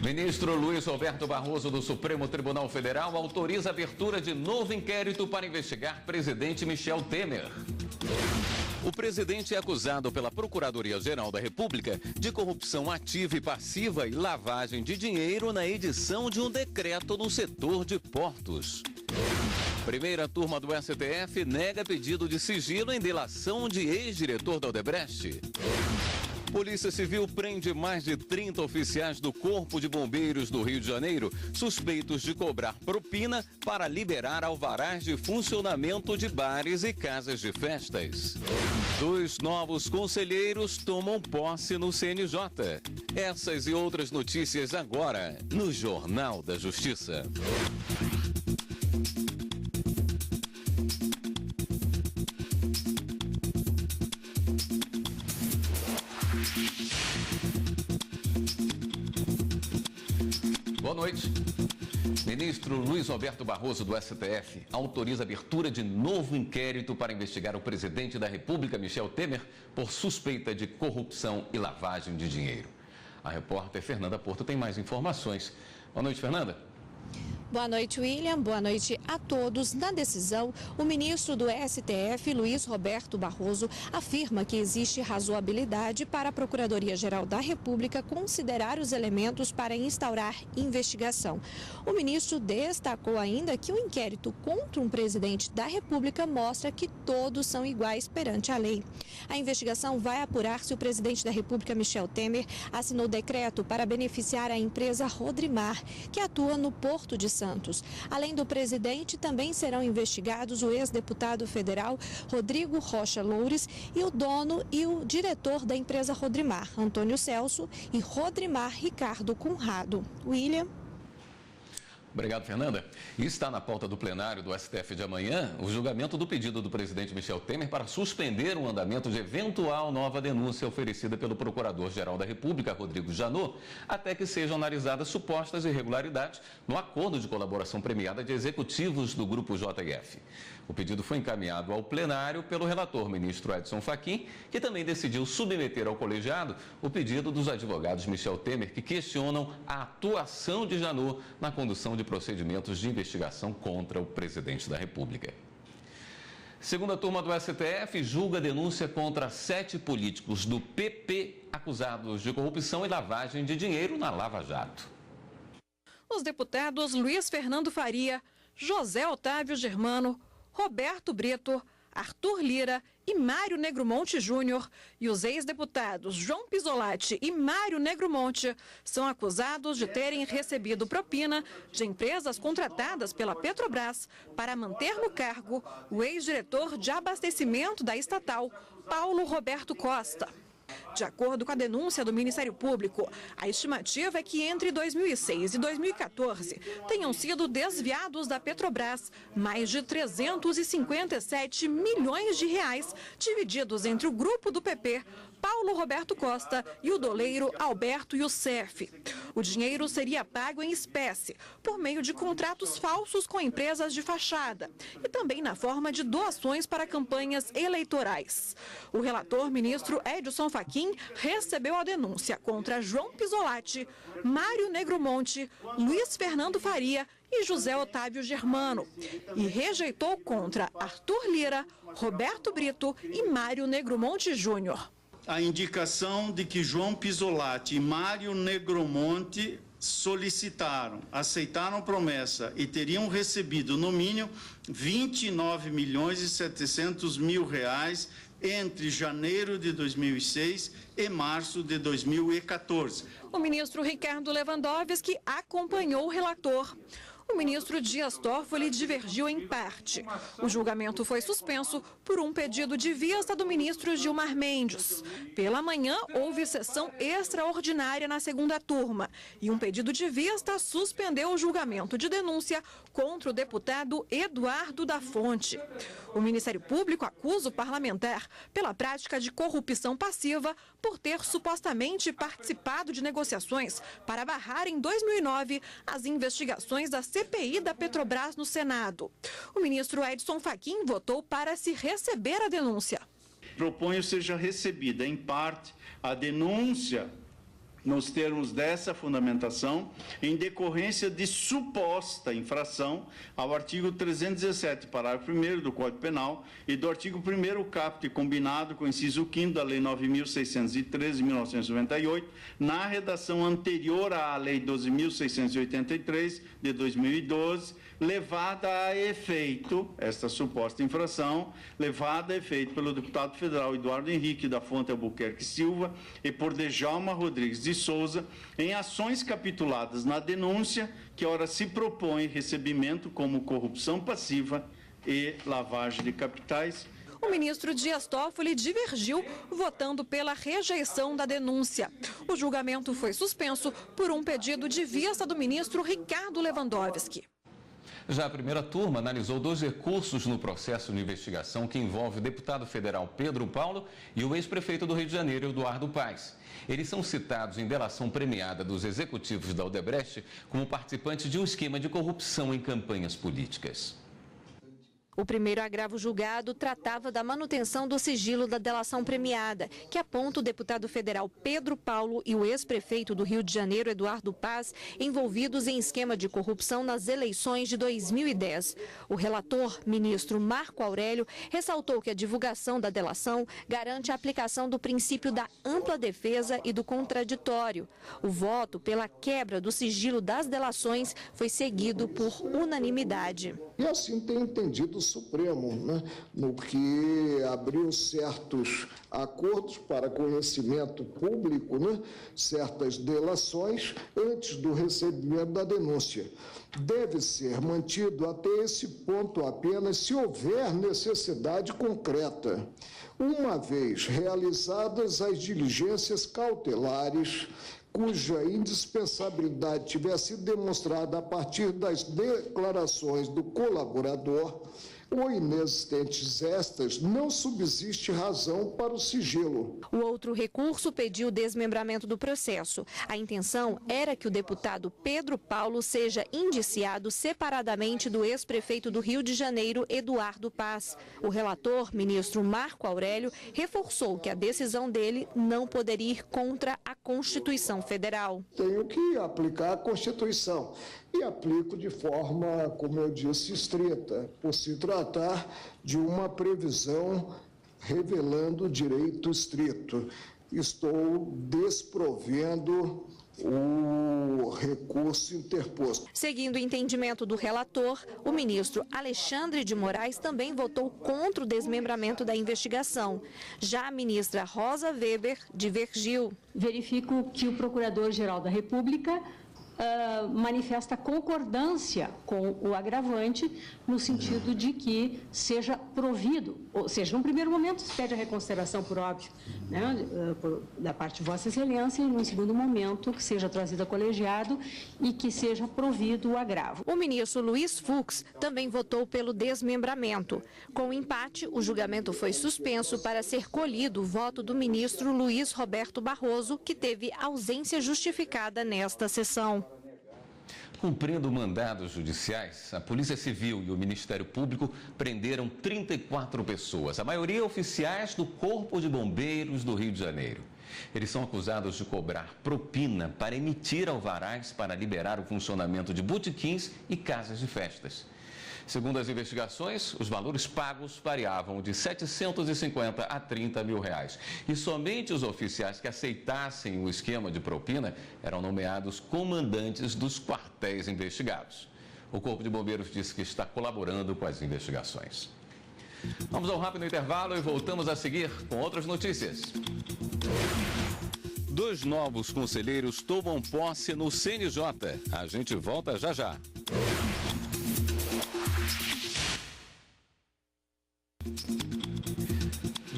Ministro Luiz Roberto Barroso do Supremo Tribunal Federal autoriza a abertura de novo inquérito para investigar presidente Michel Temer. O presidente é acusado pela Procuradoria-Geral da República de corrupção ativa e passiva e lavagem de dinheiro na edição de um decreto no setor de portos. Primeira turma do STF nega pedido de sigilo em delação de ex-diretor da Odebrecht. Polícia Civil prende mais de 30 oficiais do Corpo de Bombeiros do Rio de Janeiro, suspeitos de cobrar propina para liberar alvarás de funcionamento de bares e casas de festas. 2 novos conselheiros tomam posse no CNJ. Essas e outras notícias agora no Jornal da Justiça. Boa noite. Ministro Luiz Roberto Barroso do STF autoriza a abertura de novo inquérito para investigar o presidente da República, Michel Temer, por suspeita de corrupção e lavagem de dinheiro. A repórter Fernanda Porto tem mais informações. Boa noite, Fernanda. Boa noite, William. Boa noite a todos. Na decisão, o ministro do STF, Luiz Roberto Barroso, afirma que existe razoabilidade para a Procuradoria-Geral da República considerar os elementos para instaurar investigação. O ministro destacou ainda que o inquérito contra um presidente da República mostra que todos são iguais perante a lei. A investigação vai apurar se o presidente da República, Michel Temer, assinou decreto para beneficiar a empresa Rodrimar, que atua no Porto de Santos. Além do presidente, também serão investigados o ex-deputado federal Rodrigo Rocha Loures e o dono e o diretor da empresa Rodrimar, Antônio Celso, e Rodrimar Ricardo Conrado. William. Obrigado, Fernanda. E está na pauta do plenário do STF de amanhã o julgamento do pedido do presidente Michel Temer para suspender o andamento de eventual nova denúncia oferecida pelo Procurador-Geral da República, Rodrigo Janot, até que sejam analisadas supostas irregularidades no acordo de colaboração premiada de executivos do Grupo JF. O pedido foi encaminhado ao plenário pelo relator ministro Edson Fachin, que também decidiu submeter ao colegiado o pedido dos advogados Michel Temer, que questionam a atuação de Janot na condução de procedimentos de investigação contra o presidente da República. Segunda turma do STF julga denúncia contra 7 políticos do PP acusados de corrupção e lavagem de dinheiro na Lava Jato. Os deputados Luiz Fernando Faria, José Otávio Germano, Roberto Brito, Arthur Lira e Mário Negromonte Júnior e os ex-deputados João Pisolatti e Mário Negromonte são acusados de terem recebido propina de empresas contratadas pela Petrobras para manter no cargo o ex-diretor de abastecimento da estatal, Paulo Roberto Costa. De acordo com a denúncia do Ministério Público, a estimativa é que entre 2006 e 2014 tenham sido desviados da Petrobras mais de 357 milhões de reais, divididos entre o grupo do PP, Paulo Roberto Costa e o doleiro Alberto Youssef. O dinheiro seria pago em espécie, por meio de contratos falsos com empresas de fachada e também na forma de doações para campanhas eleitorais. O relator ministro Edson Fachin recebeu a denúncia contra João Pisolatti, Mário Negromonte, Luiz Fernando Faria e José Otávio Germano e rejeitou contra Arthur Lira, Roberto Brito e Mário Negromonte Júnior. A indicação de que João Pisolatti e Mário Negromonte aceitaram promessa e teriam recebido no mínimo 29.700.000 reais entre janeiro de 2006 e março de 2014. O ministro Ricardo Lewandowski acompanhou o relator. O ministro Dias Toffoli divergiu em parte. O julgamento foi suspenso por um pedido de vista do ministro Gilmar Mendes. Pela manhã, houve sessão extraordinária na segunda turma e um pedido de vista suspendeu o julgamento de denúncia contra o deputado Eduardo da Fonte. O Ministério Público acusa o parlamentar pela prática de corrupção passiva por ter supostamente participado de negociações para barrar em 2009 as investigações da CPI da Petrobras no Senado. O ministro Edson Fachin votou para se receber a denúncia. proponho seja recebida, em parte, a denúncia nos termos dessa fundamentação, em decorrência de suposta infração ao artigo 317, parágrafo 1º do Código Penal e do artigo 1º caput combinado com o inciso 5º da Lei 9.613, de 1998, na redação anterior à Lei 12.683, de 2012, levada a efeito, esta suposta infração, levada a efeito pelo deputado federal Eduardo Henrique da Fonte Albuquerque Silva e por Djalma Rodrigues de Souza, em ações capituladas na denúncia, que ora se propõe recebimento como corrupção passiva e lavagem de capitais. O ministro Dias Toffoli divergiu, votando pela rejeição da denúncia. O julgamento foi suspenso por um pedido de vista do ministro Ricardo Lewandowski. Já a primeira turma analisou 2 recursos no processo de investigação que envolve o deputado federal Pedro Paulo e o ex-prefeito do Rio de Janeiro, Eduardo Paes. Eles são citados em delação premiada dos executivos da Odebrecht como participantes de um esquema de corrupção em campanhas políticas. O primeiro agravo julgado tratava da manutenção do sigilo da delação premiada, que aponta o deputado federal Pedro Paulo e o ex-prefeito do Rio de Janeiro, Eduardo Paes, envolvidos em esquema de corrupção nas eleições de 2010. O relator, ministro Marco Aurélio, ressaltou que a divulgação da delação garante a aplicação do princípio da ampla defesa e do contraditório. O voto pela quebra do sigilo das delações foi seguido por unanimidade. E assim tem entendido Supremo, né, no que abriu certos acordos para conhecimento público, né, certas delações antes do recebimento da denúncia. Deve ser mantido até esse ponto apenas se houver necessidade concreta, uma vez realizadas as diligências cautelares, cuja indispensabilidade tiver sido demonstrada a partir das declarações do colaborador, ou inexistentes estas, não subsiste razão para o sigilo. O outro recurso pediu o desmembramento do processo. A intenção era que o deputado Pedro Paulo seja indiciado separadamente do ex-prefeito do Rio de Janeiro, Eduardo Paes. O relator, ministro Marco Aurélio, reforçou que a decisão dele não poderia ir contra a Constituição Federal. Tenho que aplicar a Constituição. E aplico de forma, como eu disse, estrita, por se tratar de uma previsão revelando direito estrito. Estou desprovendo o recurso interposto. Seguindo o entendimento do relator, o ministro Alexandre de Moraes também votou contra o desmembramento da investigação. Já a ministra Rosa Weber divergiu. Verifico que o Procurador-Geral da República manifesta concordância com o agravante no sentido de que seja provido, ou seja, num primeiro momento se pede a reconsideração por óbvio, né, da parte de Vossa Excelência, e num segundo momento que seja trazido a colegiado e que seja provido o agravo. O ministro Luiz Fux também votou pelo desmembramento. Com o empate, o julgamento foi suspenso para ser colhido o voto do ministro Luiz Roberto Barroso, que teve ausência justificada nesta sessão. Cumprindo mandados judiciais, a Polícia Civil e o Ministério Público prenderam 34 pessoas, a maioria oficiais do Corpo de Bombeiros do Rio de Janeiro. Eles são acusados de cobrar propina para emitir alvarás para liberar o funcionamento de botequins e casas de festas. Segundo as investigações, os valores pagos variavam de 750 a 30 mil reais. E somente os oficiais que aceitassem o esquema de propina eram nomeados comandantes dos quartéis investigados. O Corpo de Bombeiros disse que está colaborando com as investigações. Vamos ao rápido intervalo e voltamos a seguir com outras notícias. 2 novos conselheiros tomam posse no CNJ. A gente volta já já.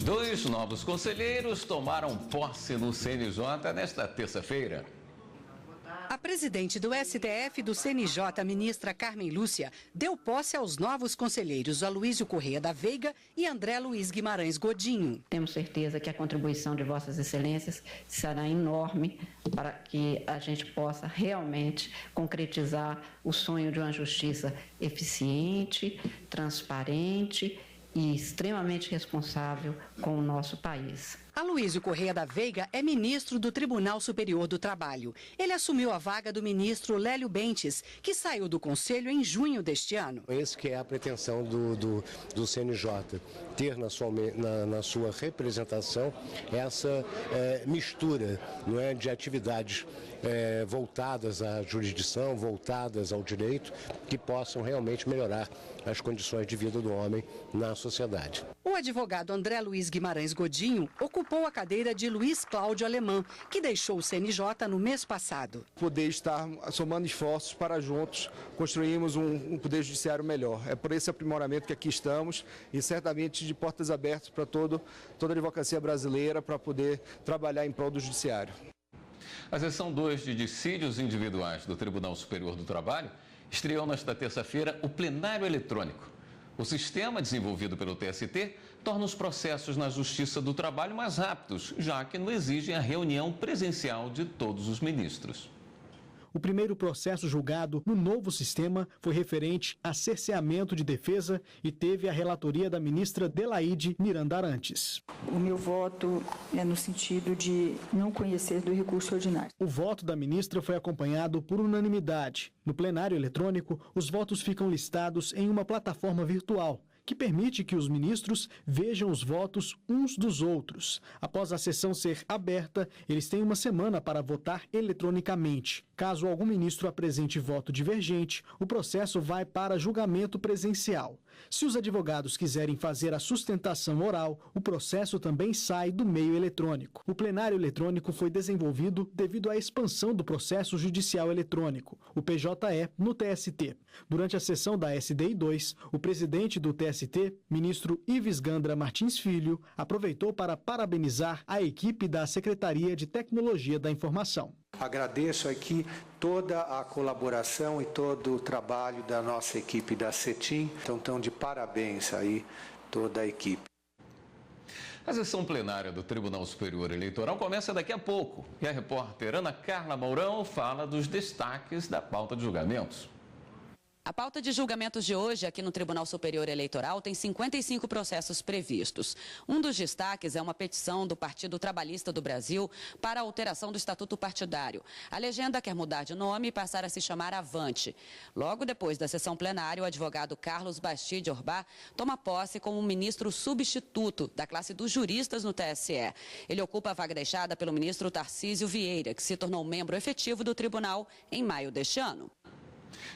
Dois novos conselheiros tomaram posse no CNJ nesta terça-feira. A presidente do STF e do CNJ, a ministra Carmen Lúcia, deu posse aos novos conselheiros Aloísio Correia da Veiga e André Luiz Guimarães Godinho. Temos certeza que a contribuição de Vossas Excelências será enorme para que a gente possa realmente concretizar o sonho de uma justiça eficiente, transparente e extremamente responsável com o nosso país. Aloísio Correia da Veiga é ministro do Tribunal Superior do Trabalho. Ele assumiu a vaga do ministro Lélio Bentes, que saiu do Conselho em junho deste ano. Esse que é a pretensão do CNJ, ter na sua representação essa mistura, não é, de atividades voltadas à jurisdição, voltadas ao direito, que possam realmente melhorar as condições de vida do homem na sociedade. O advogado André Luiz Guimarães Godinho ocupou a cadeira de Luiz Cláudio Alemão, que deixou o CNJ no mês passado. Poder estar somando esforços para juntos construirmos um poder judiciário melhor. É por esse aprimoramento que aqui estamos e certamente de portas abertas para toda a advocacia brasileira para poder trabalhar em prol do judiciário. A seção 2 de dissídios individuais do Tribunal Superior do Trabalho estreou nesta terça-feira o plenário eletrônico. O sistema desenvolvido pelo TST torna os processos na Justiça do Trabalho mais rápidos, já que não exigem a reunião presencial de todos os ministros. O primeiro processo julgado no novo sistema foi referente a cerceamento de defesa e teve a relatoria da ministra Delaide Miranda Arantes. O meu voto é no sentido de não conhecer do recurso ordinário. O voto da ministra foi acompanhado por unanimidade. No plenário eletrônico, os votos ficam listados em uma plataforma virtual, que permite que os ministros vejam os votos uns dos outros. Após a sessão ser aberta, eles têm uma semana para votar eletronicamente. Caso algum ministro apresente voto divergente, o processo vai para julgamento presencial. Se os advogados quiserem fazer a sustentação oral, o processo também sai do meio eletrônico. O plenário eletrônico foi desenvolvido devido à expansão do processo judicial eletrônico, o PJE, no TST. Durante a sessão da SDI 2, o presidente do TST, ministro Ives Gandra Martins Filho, aproveitou para parabenizar a equipe da Secretaria de Tecnologia da Informação. Agradeço aqui toda a colaboração e todo o trabalho da nossa equipe da CETIM. Então, estão de parabéns aí toda a equipe. A sessão plenária do Tribunal Superior Eleitoral começa daqui a pouco. E a repórter Ana Carla Mourão fala dos destaques da pauta de julgamentos. A pauta de julgamentos de hoje aqui no Tribunal Superior Eleitoral tem 55 processos previstos. Um dos destaques é uma petição do Partido Trabalhista do Brasil para a alteração do Estatuto Partidário. A legenda quer mudar de nome e passar a se chamar Avante. Logo depois da sessão plenária, o advogado Carlos Bastide Orbá toma posse como ministro substituto da classe dos juristas no TSE. Ele ocupa a vaga deixada pelo ministro Tarcísio Vieira, que se tornou membro efetivo do tribunal em maio deste ano.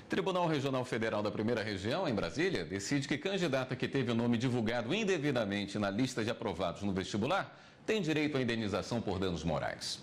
Tribunal Regional Federal da Primeira Região, em Brasília, decide que candidata que teve o nome divulgado indevidamente na lista de aprovados no vestibular tem direito à indenização por danos morais.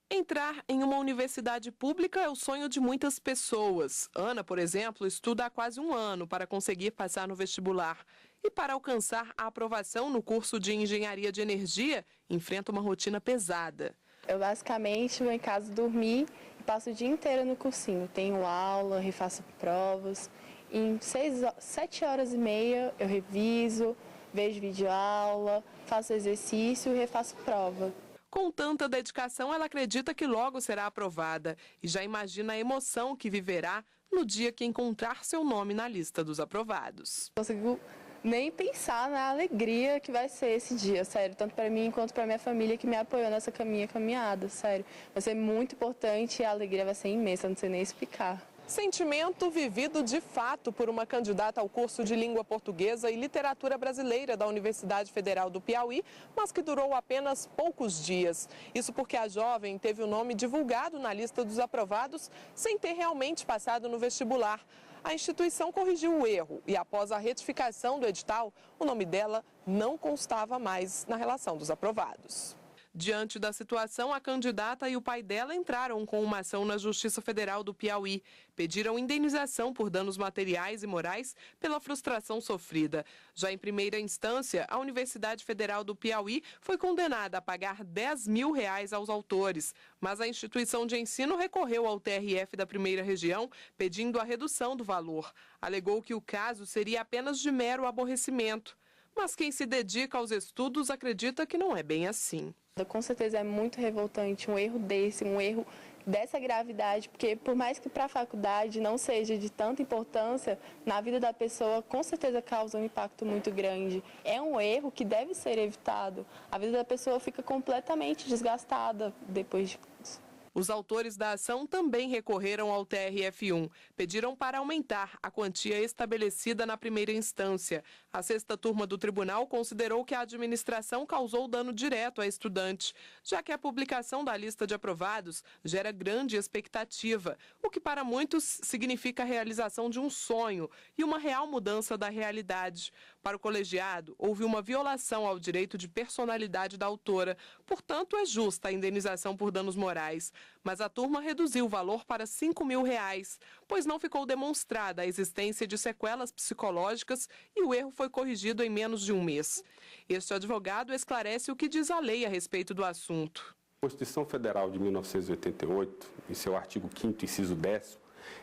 Entrar em uma universidade pública é o sonho de muitas pessoas. Ana, por exemplo, estuda há quase um ano para conseguir passar no vestibular. E para alcançar a aprovação no curso de Engenharia de Energia, enfrenta uma rotina pesada. Eu basicamente vou em casa dormir e passo o dia inteiro no cursinho. Tenho aula, refaço provas. Em 7 horas e meia eu reviso, vejo videoaula, faço exercício e refaço prova. Com tanta dedicação, ela acredita que logo será aprovada e já imagina a emoção que viverá no dia que encontrar seu nome na lista dos aprovados. Consigo nem pensar na alegria que vai ser esse dia, sério, tanto para mim quanto para minha família que me apoiou nessa caminhada, sério. Vai ser muito importante e a alegria vai ser imensa, não sei nem explicar. Sentimento vivido de fato por uma candidata ao curso de Língua Portuguesa e Literatura Brasileira da Universidade Federal do Piauí, mas que durou apenas poucos dias. Isso porque a jovem teve o nome divulgado na lista dos aprovados sem ter realmente passado no vestibular. A instituição corrigiu o erro e, após a retificação do edital, o nome dela não constava mais na relação dos aprovados. Diante da situação, a candidata e o pai dela entraram com uma ação na Justiça Federal do Piauí. Pediram indenização por danos materiais e morais pela frustração sofrida. Já em primeira instância, a Universidade Federal do Piauí foi condenada a pagar R$10 mil aos autores. Mas a instituição de ensino recorreu ao TRF da Primeira Região, pedindo a redução do valor. Alegou que o caso seria apenas de mero aborrecimento. Mas quem se dedica aos estudos acredita que não é bem assim. Com certeza é muito revoltante um erro desse, um erro dessa gravidade, porque por mais que para a faculdade não seja de tanta importância, na vida da pessoa com certeza causa um impacto muito grande. É um erro que deve ser evitado. A vida da pessoa fica completamente desgastada depois disso. Os autores da ação também recorreram ao TRF1. Pediram para aumentar a quantia estabelecida na primeira instância. A sexta turma do tribunal considerou que a administração causou dano direto à estudante, já que a publicação da lista de aprovados gera grande expectativa, o que para muitos significa a realização de um sonho e uma real mudança da realidade. Para o colegiado, houve uma violação ao direito de personalidade da autora, portanto é justa a indenização por danos morais. Mas a turma reduziu o valor para R$ 5.000, pois não ficou demonstrada a existência de sequelas psicológicas e o erro foi corrigido em menos de um mês. Este advogado esclarece o que diz a lei a respeito do assunto. A Constituição Federal de 1988, em seu artigo 5º, inciso 10º,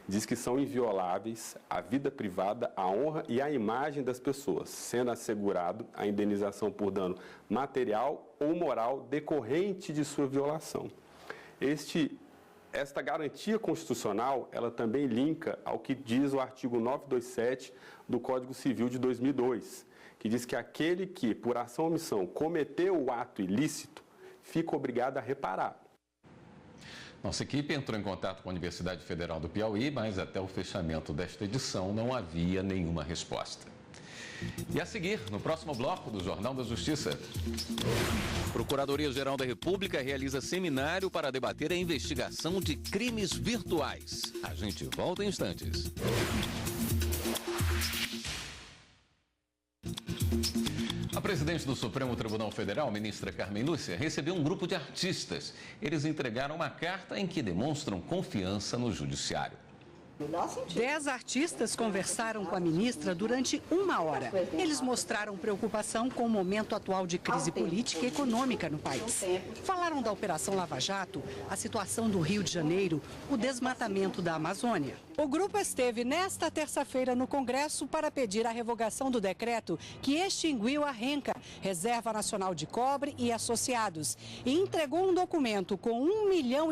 diz que são invioláveis a vida privada, a honra e a imagem das pessoas, sendo assegurado a indenização por dano material ou moral decorrente de sua violação. Esta garantia constitucional, ela também linka ao que diz o artigo 927 do Código Civil de 2002, que diz que aquele que, por ação ou omissão, cometeu o ato ilícito, fica obrigado a reparar. Nossa equipe entrou em contato com a Universidade Federal do Piauí, mas até o fechamento desta edição não havia nenhuma resposta. E a seguir, no próximo bloco do Jornal da Justiça. Procuradoria-Geral da República realiza seminário para debater a investigação de crimes virtuais. A gente volta em instantes. A presidente do Supremo Tribunal Federal, ministra Carmen Lúcia, recebeu um grupo de artistas. Eles entregaram uma carta em que demonstram confiança no judiciário. 10 artistas conversaram com a ministra durante 1 hora. Eles mostraram preocupação com o momento atual de crise política e econômica no país. Falaram da Operação Lava Jato, a situação do Rio de Janeiro, o desmatamento da Amazônia. O grupo esteve nesta terça-feira no Congresso para pedir a revogação do decreto que extinguiu a RENCA, Reserva Nacional de Cobre e Associados, e entregou um documento com 1,5 milhão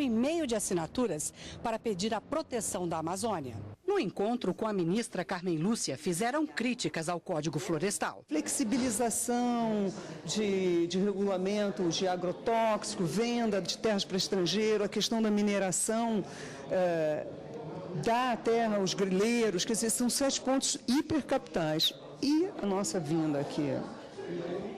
de assinaturas para pedir a proteção da Amazônia. No encontro com a ministra Carmen Lúcia, fizeram críticas ao Código Florestal. Flexibilização de regulamentos de agrotóxico, venda de terras para estrangeiro, a questão da mineração da terra aos grileiros, quer dizer, são 7 pontos hipercapitais. E a nossa vinda aqui,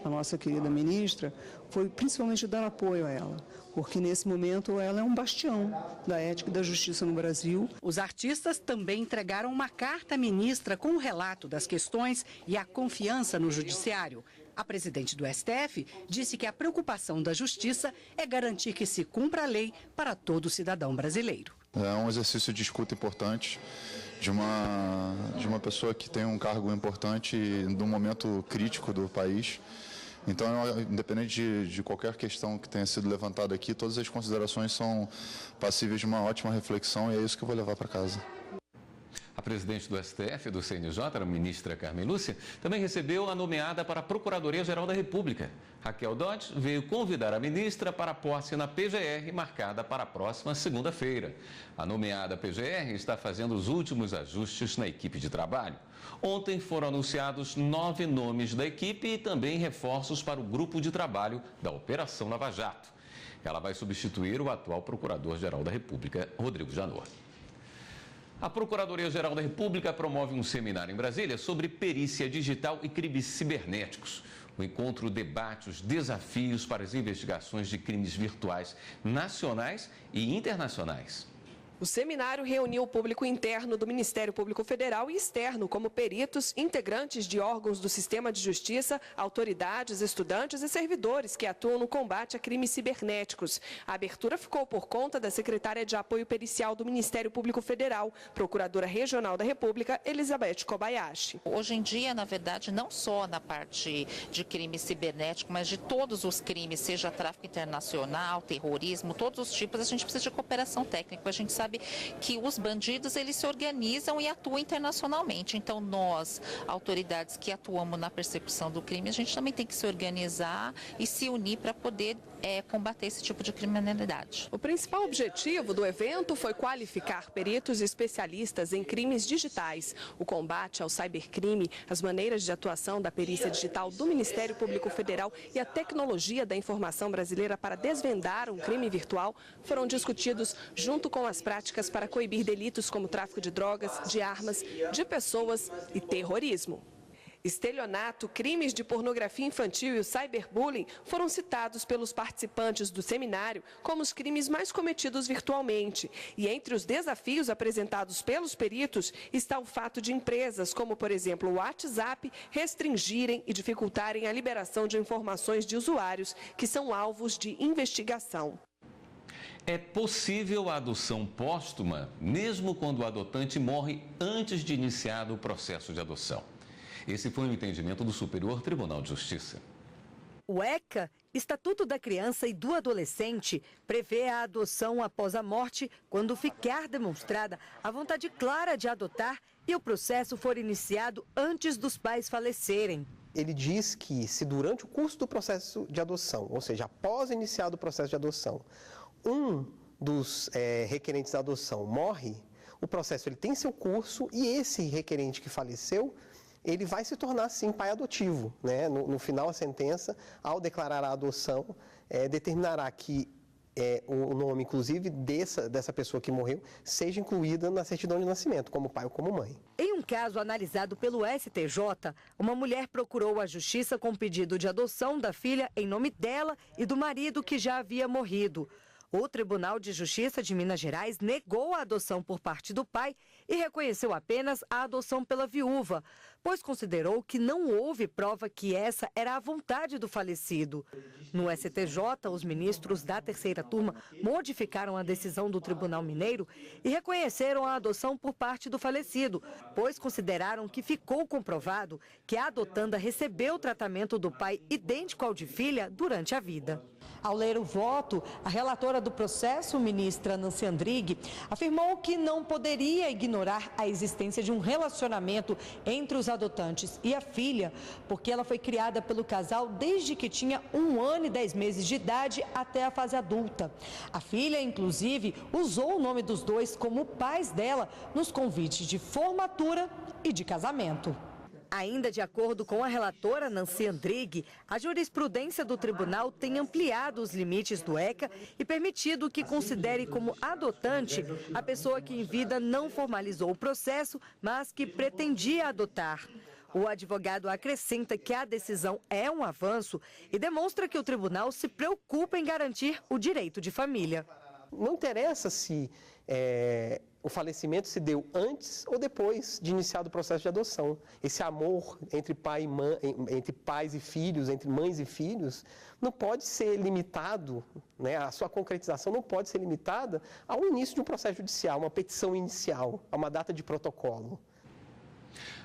a nossa querida ministra, foi principalmente dar apoio a ela, porque nesse momento ela é um bastião da ética e da justiça no Brasil. Os artistas também entregaram uma carta à ministra com o relato das questões e a confiança no judiciário. A presidente do STF disse que a preocupação da justiça é garantir que se cumpra a lei para todo cidadão brasileiro. É um exercício de escuta importante de uma pessoa que tem um cargo importante num momento crítico do país. Então, independente de qualquer questão que tenha sido levantada aqui, todas as considerações são passíveis de uma ótima reflexão e é isso que eu vou levar para casa. A presidente do STF, do CNJ, a ministra Carmen Lúcia, também recebeu a nomeada para a Procuradoria-Geral da República. Raquel Dodge veio convidar a ministra para a posse na PGR, marcada para a próxima segunda-feira. A nomeada PGR está fazendo os últimos ajustes na equipe de trabalho. Ontem foram anunciados 9 nomes da equipe e também reforços para o grupo de trabalho da Operação Lava Jato. Ela vai substituir o atual Procurador-Geral da República, Rodrigo Janot. A Procuradoria-Geral da República promove um seminário em Brasília sobre perícia digital e crimes cibernéticos. O encontro debate os desafios para as investigações de crimes virtuais nacionais e internacionais. O seminário reuniu o público interno do Ministério Público Federal e externo, como peritos, integrantes de órgãos do sistema de justiça, autoridades, estudantes e servidores que atuam no combate a crimes cibernéticos. A abertura ficou por conta da secretária de Apoio Pericial do Ministério Público Federal, Procuradora Regional da República, Elizabeth Kobayashi. Hoje em dia, na verdade, não só na parte de crime cibernético, mas de todos os crimes, seja tráfico internacional, terrorismo, todos os tipos, a gente precisa de cooperação técnica. A gente sabe sabe que os bandidos, eles se organizam e atuam internacionalmente. Então, nós, autoridades que atuamos na persecução do crime, a gente também tem que se organizar e se unir para poder combater esse tipo de criminalidade. O principal objetivo do evento foi qualificar peritos e especialistas em crimes digitais, o combate ao cybercrime, as maneiras de atuação da perícia digital do Ministério Público Federal e a tecnologia da informação brasileira para desvendar um crime virtual foram discutidos junto com as práticas para coibir delitos como tráfico de drogas, de armas, de pessoas e terrorismo. Estelionato, crimes de pornografia infantil e o cyberbullying foram citados pelos participantes do seminário como os crimes mais cometidos virtualmente. E entre os desafios apresentados pelos peritos está o fato de empresas, como por exemplo o WhatsApp, restringirem e dificultarem a liberação de informações de usuários que são alvos de investigação. É possível a adoção póstuma, mesmo quando o adotante morre antes de iniciado o processo de adoção. Esse foi o entendimento do Superior Tribunal de Justiça. O ECA, Estatuto da Criança e do Adolescente, prevê a adoção após a morte quando ficar demonstrada a vontade clara de adotar e o processo for iniciado antes dos pais falecerem. Ele diz que se durante o curso do processo de adoção, ou seja, após iniciado o processo de adoção, um dos requerentes da adoção morre, o processo ele tem seu curso e esse requerente que faleceu, ele vai se tornar, sim, pai adotivo, né? No final, a sentença, ao declarar a adoção, determinará que o nome, inclusive, dessa pessoa que morreu, seja incluída na certidão de nascimento, como pai ou como mãe. Em um caso analisado pelo STJ, uma mulher procurou a justiça com pedido de adoção da filha em nome dela e do marido que já havia morrido. O Tribunal de Justiça de Minas Gerais negou a adoção por parte do pai e reconheceu apenas a adoção pela viúva, pois considerou que não houve prova que essa era a vontade do falecido. No STJ, os ministros da terceira turma modificaram a decisão do Tribunal Mineiro e reconheceram a adoção por parte do falecido, pois consideraram que ficou comprovado que a adotanda recebeu o tratamento do pai idêntico ao de filha durante a vida. Ao ler o voto, a relatora do processo, ministra Nancy Andrighi, afirmou que não poderia ignorar a existência de um relacionamento entre os adotantes e a filha, porque ela foi criada pelo casal desde que tinha 1 ano e 10 meses de idade até a fase adulta. A filha, inclusive, usou o nome dos dois como pais dela nos convites de formatura e de casamento. Ainda de acordo com a relatora Nancy Andrighi, a jurisprudência do tribunal tem ampliado os limites do ECA e permitido que considere como adotante a pessoa que em vida não formalizou o processo, mas que pretendia adotar. O advogado acrescenta que a decisão é um avanço e demonstra que o tribunal se preocupa em garantir o direito de família. Não interessa se o falecimento se deu antes ou depois de iniciado o processo de adoção. Esse amor entre pai e mãe, entre pais e filhos, entre mães e filhos, não pode ser limitado, né? A sua concretização não pode ser limitada ao início de um processo judicial, uma petição inicial, a uma data de protocolo.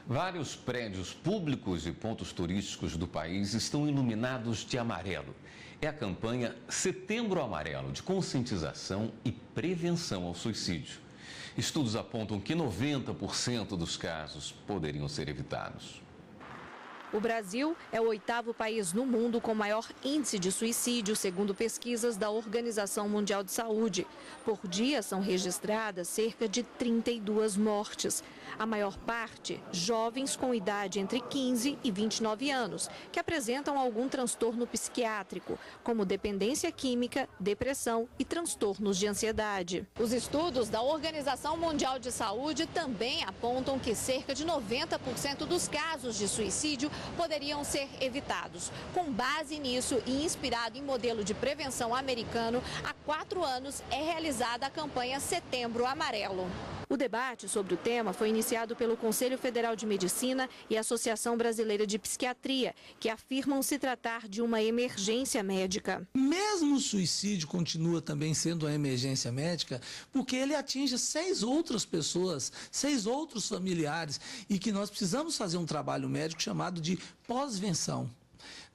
Vários prédios públicos e pontos turísticos do país estão iluminados de amarelo. É a campanha Setembro Amarelo, de conscientização e prevenção ao suicídio. Estudos apontam que 90% dos casos poderiam ser evitados. O Brasil é o 8º país no mundo com maior índice de suicídio, segundo pesquisas da Organização Mundial de Saúde. Por dia são registradas cerca de 32 mortes. A maior parte, jovens com idade entre 15 e 29 anos, que apresentam algum transtorno psiquiátrico, como dependência química, depressão e transtornos de ansiedade. Os estudos da Organização Mundial de Saúde também apontam que cerca de 90% dos casos de suicídio poderiam ser evitados. Com base nisso e inspirado em modelo de prevenção americano, há 4 anos é realizada a campanha Setembro Amarelo. O debate sobre o tema foi iniciado pelo Conselho Federal de Medicina e a Associação Brasileira de Psiquiatria, que afirmam se tratar de uma emergência médica. Mesmo o suicídio continua também sendo uma emergência médica, porque ele atinge 6 outras pessoas, 6 outros familiares, e que nós precisamos fazer um trabalho médico chamado de pós-venção.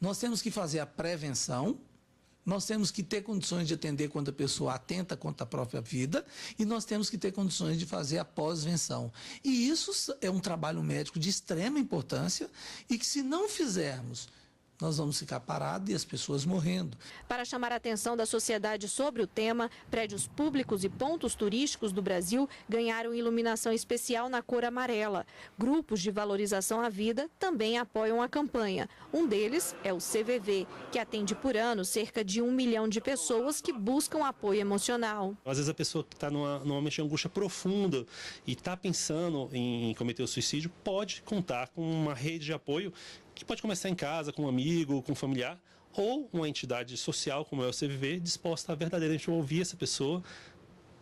Nós temos que fazer a prevenção Nós temos que ter condições de atender quando a pessoa atenta contra a própria vida e nós temos que ter condições de fazer a pós-venção. E isso é um trabalho médico de extrema importância e que, se não fizermos, nós vamos ficar parados e as pessoas morrendo. Para chamar a atenção da sociedade sobre o tema, prédios públicos e pontos turísticos do Brasil ganharam iluminação especial na cor amarela. Grupos de valorização à vida também apoiam a campanha. Um deles é o CVV, que atende por ano cerca de 1 milhão de pessoas que buscam apoio emocional. Às vezes a pessoa que está numa angústia profunda e está pensando em cometer o suicídio pode contar com uma rede de apoio que pode começar em casa, com um amigo, com um familiar, ou uma entidade social como é o CVV, disposta a verdadeiramente ouvir essa pessoa,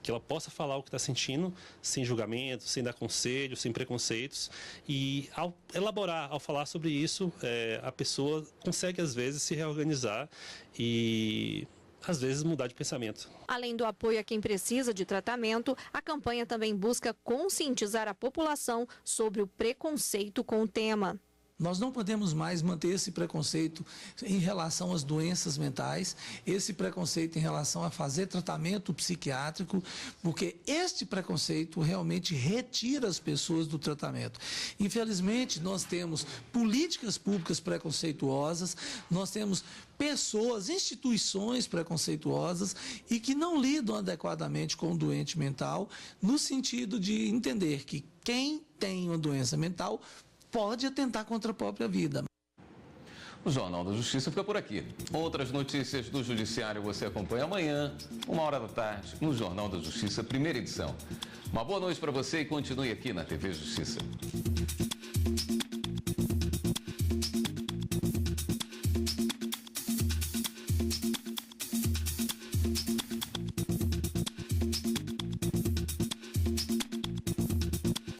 que ela possa falar o que está sentindo, sem julgamento, sem dar conselho, sem preconceitos. E ao elaborar, ao falar sobre isso, a pessoa consegue às vezes se reorganizar e às vezes mudar de pensamento. Além do apoio a quem precisa de tratamento, a campanha também busca conscientizar a população sobre o preconceito com o tema. Nós não podemos mais manter esse preconceito em relação às doenças mentais, esse preconceito em relação a fazer tratamento psiquiátrico, porque este preconceito realmente retira as pessoas do tratamento. Infelizmente, nós temos políticas públicas preconceituosas, nós temos pessoas, instituições preconceituosas e que não lidam adequadamente com o doente mental, no sentido de entender que quem tem uma doença mental pode atentar contra a própria vida. O Jornal da Justiça fica por aqui. Outras notícias do Judiciário você acompanha amanhã, 13h, no Jornal da Justiça, primeira edição. Uma boa noite para você e continue aqui na TV Justiça.